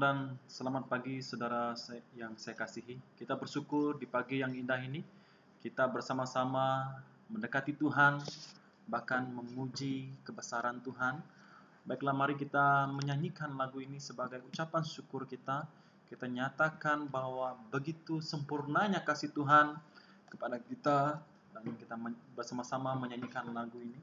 dan selamat pagi saudara yang saya kasihi. Kita bersyukur di pagi yang indah ini kita bersama-sama mendekati Tuhan, bahkan memuji kebesaran Tuhan. Baiklah, mari kita menyanyikan lagu ini sebagai ucapan syukur kita. Kita nyatakan bahwa begitu sempurnanya kasih Tuhan kepada kita, dan kita bersama-sama menyanyikan lagu ini.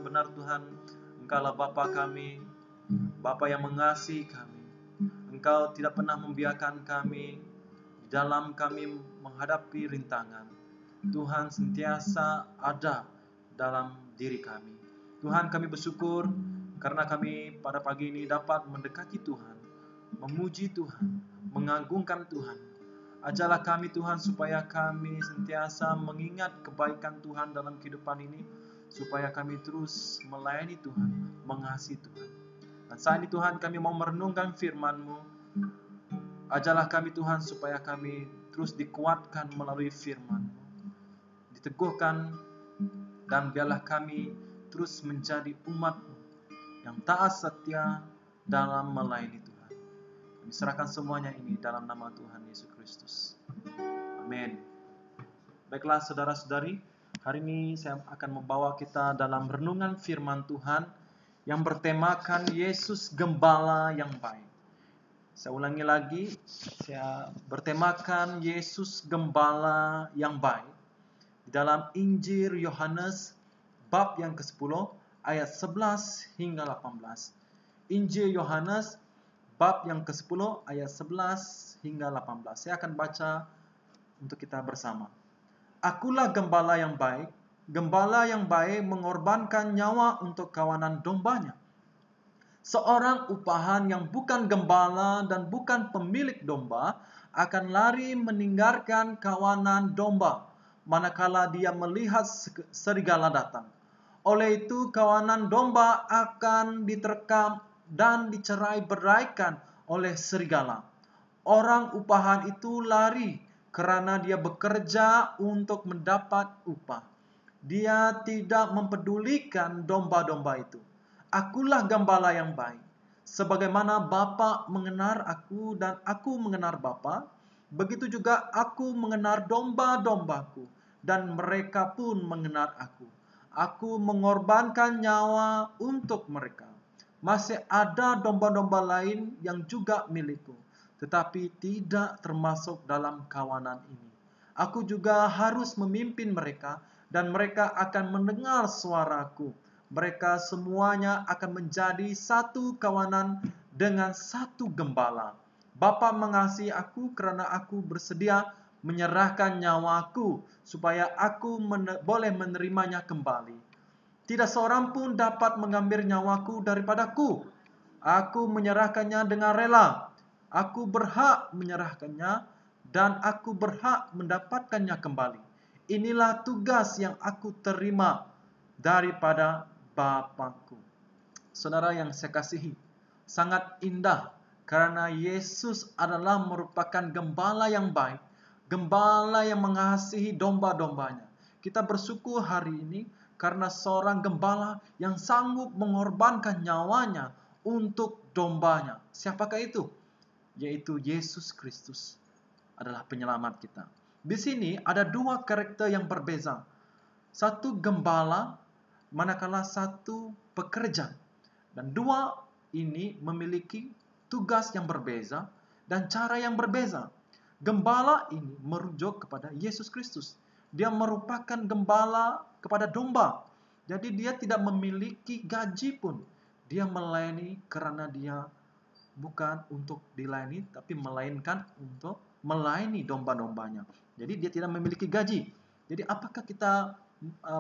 Benar Tuhan, Engkaulah Bapa kami, Bapa yang mengasihi kami. Engkau tidak pernah membiarkan kami di dalam kami menghadapi rintangan. Tuhan sentiasa ada dalam diri kami. Tuhan, kami bersyukur karena kami pada pagi ini dapat mendekati Tuhan, memuji Tuhan, mengagungkan Tuhan. Ajarlah kami Tuhan supaya kami sentiasa mengingat kebaikan Tuhan dalam kehidupan ini, supaya kami terus melayani Tuhan, mengasihi Tuhan. Dan saat ini Tuhan, kami mau merenungkan firman-Mu. Ajarlah kami Tuhan supaya kami terus dikuatkan melalui firman-Mu, diteguhkan, dan biarlah kami terus menjadi umat-Mu yang taat setia dalam melayani Tuhan. Serahkan semuanya ini dalam nama Tuhan Yesus Kristus. Amin. Baiklah saudara-saudari, hari ini saya akan membawa kita dalam renungan firman Tuhan yang bertemakan Yesus Gembala yang baik. Saya ulangi lagi, saya bertemakan Yesus Gembala yang baik. Di dalam Injil Yohanes bab yang ke-10 ayat 11 hingga 18. Injil Yohanes bab yang ke-10 ayat 11 hingga 18. Saya akan baca untuk kita bersama. Akulah gembala yang baik. Gembala yang baik mengorbankan nyawa untuk kawanan dombanya. Seorang upahan yang bukan gembala dan bukan pemilik domba akan lari meninggalkan kawanan domba manakala dia melihat serigala datang. Oleh itu kawanan domba akan diterkam dan dicerai-beraikan oleh serigala. Orang upahan itu lari karena dia bekerja untuk mendapat upah. Dia tidak mempedulikan domba-domba itu. Akulah gembala yang baik. Sebagaimana Bapa mengenal aku dan aku mengenal Bapa, begitu juga aku mengenal domba-dombaku dan mereka pun mengenal aku. Aku mengorbankan nyawa untuk mereka. Masih ada domba-domba lain yang juga milikku, tetapi tidak termasuk dalam kawanan ini. Aku juga harus memimpin mereka dan mereka akan mendengar suaraku. Mereka semuanya akan menjadi satu kawanan dengan satu gembala. Bapa mengasihi aku karena aku bersedia menyerahkan nyawaku supaya aku boleh menerimanya kembali. Tidak seorang pun dapat mengambil nyawaku daripadaku. Aku menyerahkannya dengan rela. Aku berhak menyerahkannya dan aku berhak mendapatkannya kembali. Inilah tugas yang aku terima daripada Bapakku. Saudara yang saya kasihi, sangat indah karena Yesus adalah merupakan gembala yang baik, gembala yang mengasihi domba-dombanya. Kita bersyukur hari ini karena seorang gembala yang sanggup mengorbankan nyawanya untuk dombanya. Siapakah itu? Yaitu Yesus Kristus adalah penyelamat kita. Di sini ada dua karakter yang berbeza. Satu gembala, manakala satu pekerja. Dan dua ini memiliki tugas yang berbeza dan cara yang berbeza. Gembala ini merujuk kepada Yesus Kristus. Dia merupakan gembala kepada domba. Jadi dia tidak memiliki gaji pun. Dia melayani karena dia bukan untuk dilayani, tapi melainkan untuk melayani domba-dombanya. Jadi dia tidak memiliki gaji. Jadi apakah kita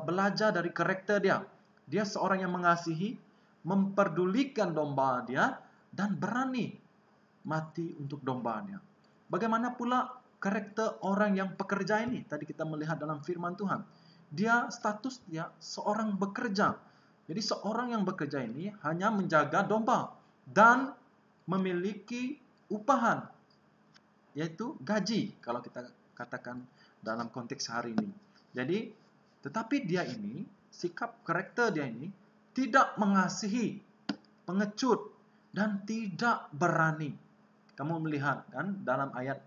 belajar dari karakter dia? Dia seorang yang mengasihi, memperdulikan domba dia, dan berani mati untuk dombanya. Bagaimana pula karakter orang yang pekerja ini? Tadi kita melihat dalam firman Tuhan. Dia status dia seorang bekerja. Jadi seorang yang bekerja ini hanya menjaga domba dan memiliki upahan, yaitu gaji kalau kita katakan dalam konteks hari ini. Jadi, tetapi dia ini, sikap karakter dia ini tidak mengasihi, pengecut, dan tidak berani. Kamu melihat kan dalam ayat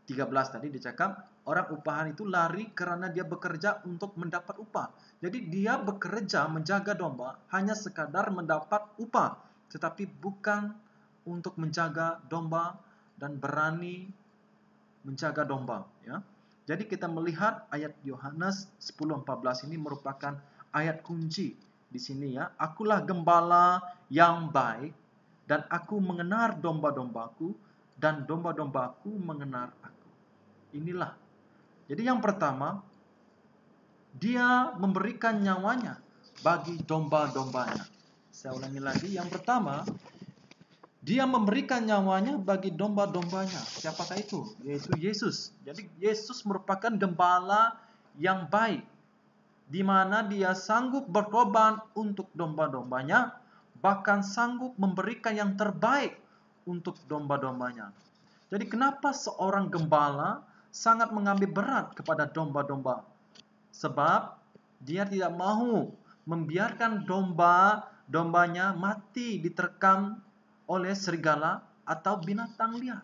13 tadi dicakap, orang upahan itu lari karena dia bekerja untuk mendapat upah. Jadi dia bekerja menjaga domba hanya sekadar mendapat upah, tetapi bukan untuk menjaga domba dan berani menjaga domba, ya. Jadi kita melihat ayat Yohanes 10:14 ini merupakan ayat kunci di sini, ya. Akulah gembala yang baik dan aku mengenal domba-dombaku dan domba-dombaku mengenal aku. Inilah. Jadi yang pertama, dia memberikan nyawanya bagi domba-dombanya. Saya ulangi lagi, yang pertama, dia memberikan nyawanya bagi domba-dombanya. Siapakah itu? Yaitu Yesus. Jadi Yesus merupakan gembala yang baik, di mana dia sanggup berkorban untuk domba-dombanya, bahkan sanggup memberikan yang terbaik untuk domba-dombanya. Jadi kenapa seorang gembala sangat mengambil berat kepada domba-domba? Sebab dia tidak mau membiarkan domba-dombanya mati diterkam oleh serigala atau binatang liar.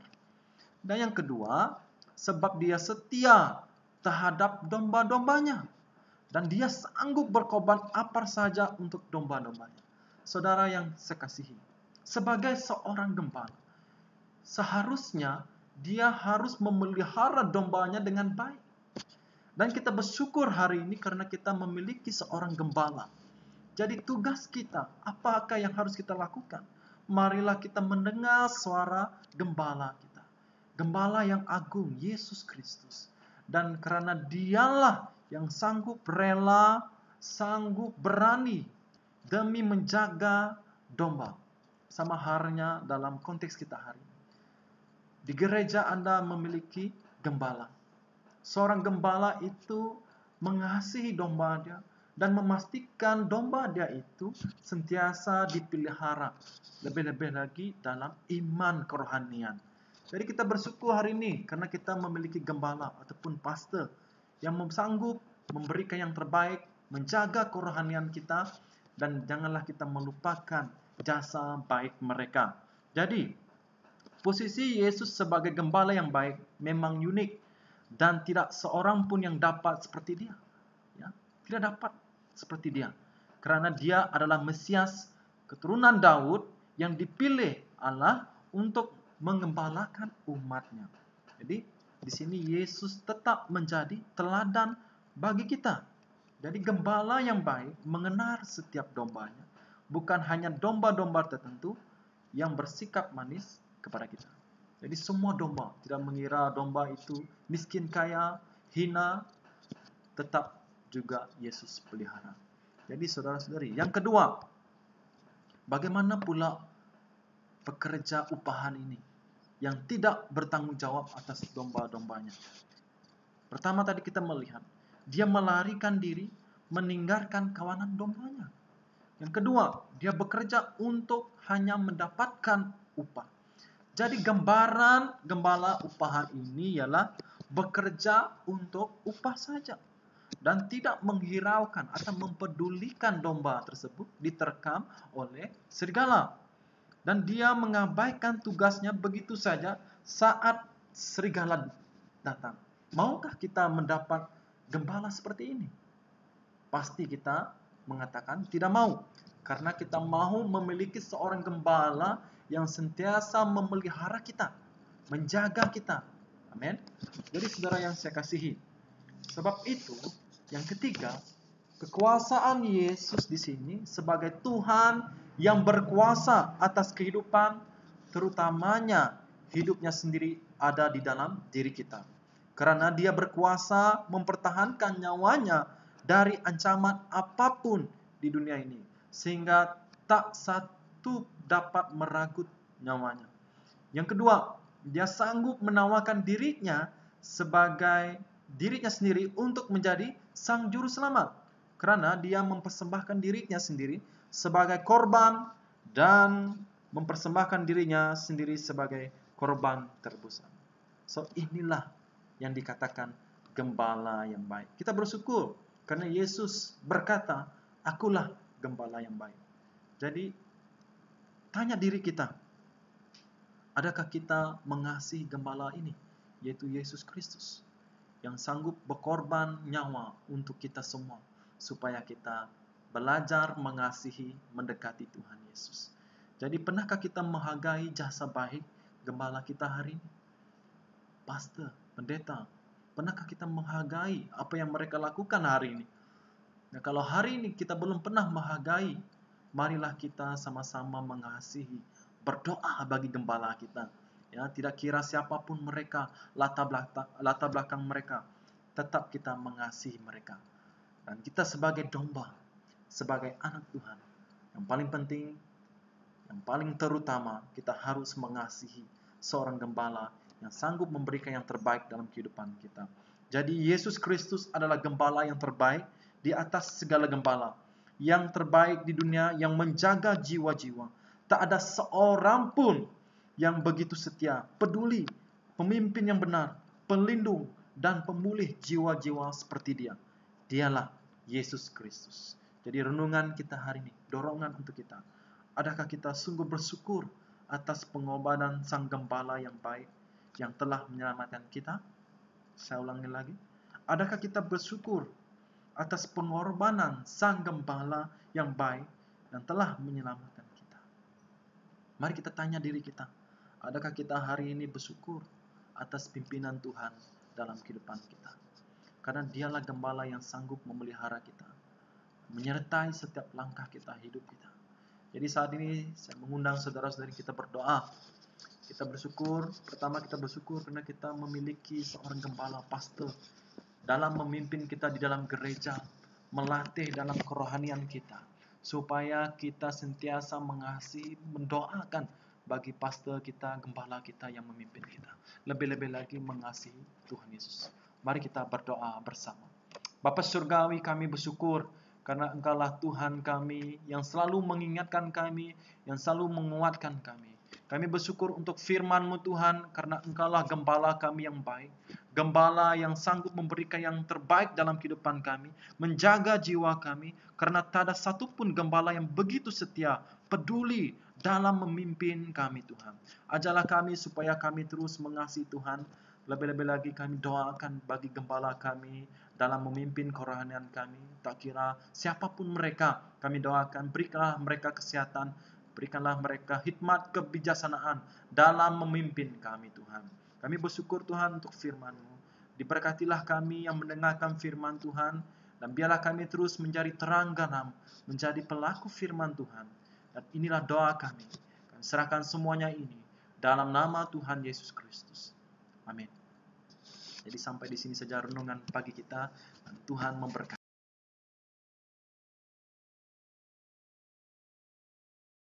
Dan yang kedua, sebab dia setia terhadap domba-dombanya. Dan dia sanggup berkorban apa saja untuk domba-dombanya. Saudara yang saya kasihi, sebagai seorang gembala, seharusnya dia harus memelihara dombanya dengan baik. Dan kita bersyukur hari ini karena kita memiliki seorang gembala. Jadi tugas kita, apakah yang harus kita lakukan? Marilah kita mendengar suara gembala kita. Gembala yang agung, Yesus Kristus. Dan karena dialah yang sanggup rela, sanggup berani demi menjaga domba. Sama halnya dalam konteks kita hari ini. Di gereja Anda memiliki gembala. Seorang gembala itu mengasihi domba dia dan memastikan domba dia itu sentiasa dipelihara. Lebih-lebih lagi dalam iman kerohanian. Jadi kita bersyukur hari ini karena kita memiliki gembala ataupun pastor yang sanggup memberikan yang terbaik, menjaga kerohanian kita, dan janganlah kita melupakan jasa baik mereka. Jadi, posisi Yesus sebagai gembala yang baik memang unik dan tidak seorang pun yang dapat seperti dia. Ya, tidak dapat seperti dia. Karena dia adalah Mesias keturunan Daud yang dipilih Allah untuk mengembalakan umatnya. Jadi di sini Yesus tetap menjadi teladan bagi kita. Jadi gembala yang baik mengenal setiap dombanya, bukan hanya domba-domba tertentu yang bersikap manis kepada kita. Jadi semua domba, tidak mengira domba itu miskin kaya, hina, tetap juga Yesus pelihara. Jadi saudara-saudari, yang kedua, bagaimana pula pekerja upahan ini yang tidak bertanggung jawab atas domba-dombanya? Pertama tadi kita melihat, dia melarikan diri, meninggalkan kawanan dombanya. Yang kedua, dia bekerja untuk hanya mendapatkan upah. Jadi gambaran gembala upahan ini ialah bekerja untuk upah saja dan tidak menghiraukan atau mempedulikan domba tersebut diterkam oleh serigala. Dan dia mengabaikan tugasnya begitu saja saat serigala datang. Maukah kita mendapat gembala seperti ini? Pasti kita mengatakan tidak mau. Karena kita mau memiliki seorang gembala yang sentiasa memelihara kita, menjaga kita. Amin. Jadi saudara yang saya kasihi, sebab itu yang ketiga, kekuasaan Yesus di sini sebagai Tuhan yang berkuasa atas kehidupan, terutamanya hidupnya sendiri ada di dalam diri kita. Karena dia berkuasa mempertahankan nyawanya dari ancaman apapun di dunia ini, sehingga tak satu dapat meragut nyawanya. Yang kedua, dia sanggup menawarkan dirinya sebagai dirinya sendiri untuk menjadi sang juru selamat. Karena dia mempersembahkan dirinya sendiri sebagai korban dan mempersembahkan dirinya sendiri sebagai korban tebusan. So inilah yang dikatakan gembala yang baik. Kita bersyukur karena Yesus berkata, akulah gembala yang baik. Jadi, tanya diri kita, adakah kita mengasihi gembala ini, yaitu Yesus Kristus, yang sanggup berkorban nyawa untuk kita semua, supaya kita belajar mengasihi, mendekati Tuhan Yesus. Jadi, pernahkah kita menghargai jasa baik gembala kita hari ini? Pastor, pendeta, pernahkah kita menghargai apa yang mereka lakukan hari ini? Nah, kalau hari ini kita belum pernah menghargai, marilah kita sama-sama mengasihi, berdoa bagi gembala kita. Ya, tidak kira siapapun mereka, latar belakang mereka, tetap kita mengasihi mereka. Dan kita sebagai domba, sebagai anak Tuhan, yang paling penting, yang paling terutama, kita harus mengasihi seorang gembala yang sanggup memberikan yang terbaik dalam kehidupan kita. Jadi Yesus Kristus adalah gembala yang terbaik di atas segala gembala, yang terbaik di dunia, yang menjaga jiwa-jiwa. Tak ada seorang pun yang begitu setia, peduli, pemimpin yang benar, pelindung, dan pemulih jiwa-jiwa seperti dia. Dialah Yesus Kristus. Jadi renungan kita hari ini, dorongan untuk kita. Adakah kita sungguh bersyukur atas pengorbanan Sang Gembala yang baik yang telah menyelamatkan kita? Saya ulangi lagi. Adakah kita bersyukur atas pengorbanan Sang Gembala yang baik yang telah menyelamatkan kita? Mari kita tanya diri kita. Adakah kita hari ini bersyukur atas pimpinan Tuhan dalam kehidupan kita? Karena Dialah Gembala yang sanggup memelihara kita, menyertai setiap langkah kita, hidup kita. Jadi saat ini saya mengundang saudara-saudari kita berdoa. Kita bersyukur, pertama kita bersyukur karena kita memiliki seorang gembala, pastor, dalam memimpin kita di dalam gereja, melatih dalam kerohanian kita, supaya kita sentiasa mengasihi, mendoakan bagi pastor kita, gembala kita yang memimpin kita. Lebih-lebih lagi mengasihi Tuhan Yesus. Mari kita berdoa bersama. Bapa Surgawi, kami bersyukur karena Engkaulah Tuhan kami yang selalu mengingatkan kami, yang selalu menguatkan kami. Kami bersyukur untuk firman-Mu Tuhan, karena Engkaulah Gembala kami yang baik. Gembala yang sanggup memberikan yang terbaik dalam kehidupan kami, menjaga jiwa kami, karena tak ada satupun gembala yang begitu setia, peduli dalam memimpin kami Tuhan. Ajarlah kami supaya kami terus mengasihi Tuhan. Lebih-lebih lagi kami doakan bagi gembala kami dalam memimpin kerohanian kami. Tak kira siapapun mereka, kami doakan berikanlah mereka kesehatan, berikanlah mereka hikmat kebijaksanaan dalam memimpin kami Tuhan. Kami bersyukur Tuhan untuk firman-Mu. Diberkatilah kami yang mendengarkan firman Tuhan, dan biarlah kami terus menjadi terang garam, menjadi pelaku firman Tuhan. Dan inilah doa kami. Kami serahkan semuanya ini dalam nama Tuhan Yesus Kristus. Amin. Jadi sampai di sini saja renungan pagi kita, dan Tuhan memberkati.